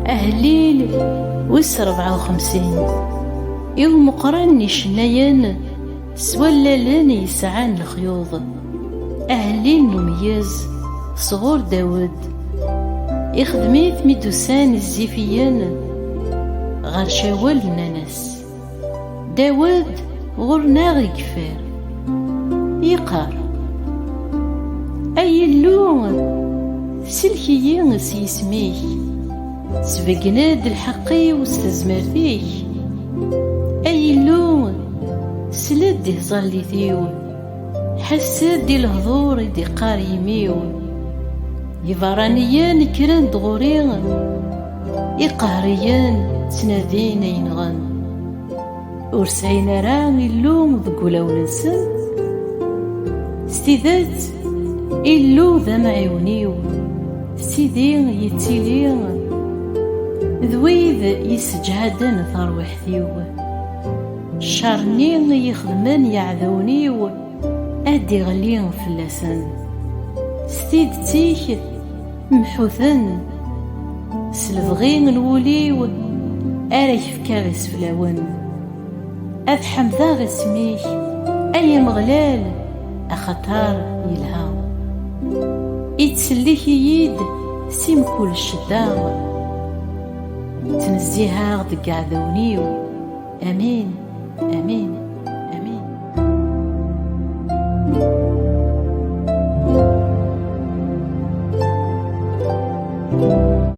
أهليل ويس 54 يوم مقرن يشنايان سوالالان يسعان الخيوض. أهليل نميز صغور داود يخدميت ميدوسان الزيفيان غير شوال ناناس. داود غورنا غي كفار يقار أي اللون سلكيين سيسميك سبقناد الحقي وستزمرتيك. أي اللون سلد ظلي ثيو حساد دي الهضور دي قاريميو يفرانيان كران دغورين يقهريان تنادين ينغن ورسعين راني اللوم ذقولاو نسن ستيذات إلو ذا معيونيو سيدين يتيلين ذويذ يسجهدن ثروحثيو شارني يخدمن يعذونيو أدي غلين فلاسن ستيد تيك محوثن سلفغين الوليو أريك فكاغس فلاون أذ حمذا غسميك أي مغلال أخطار يلها يتسليك يد سيم كل الشدام تنزيها غد قعدونيو. آمين آمين.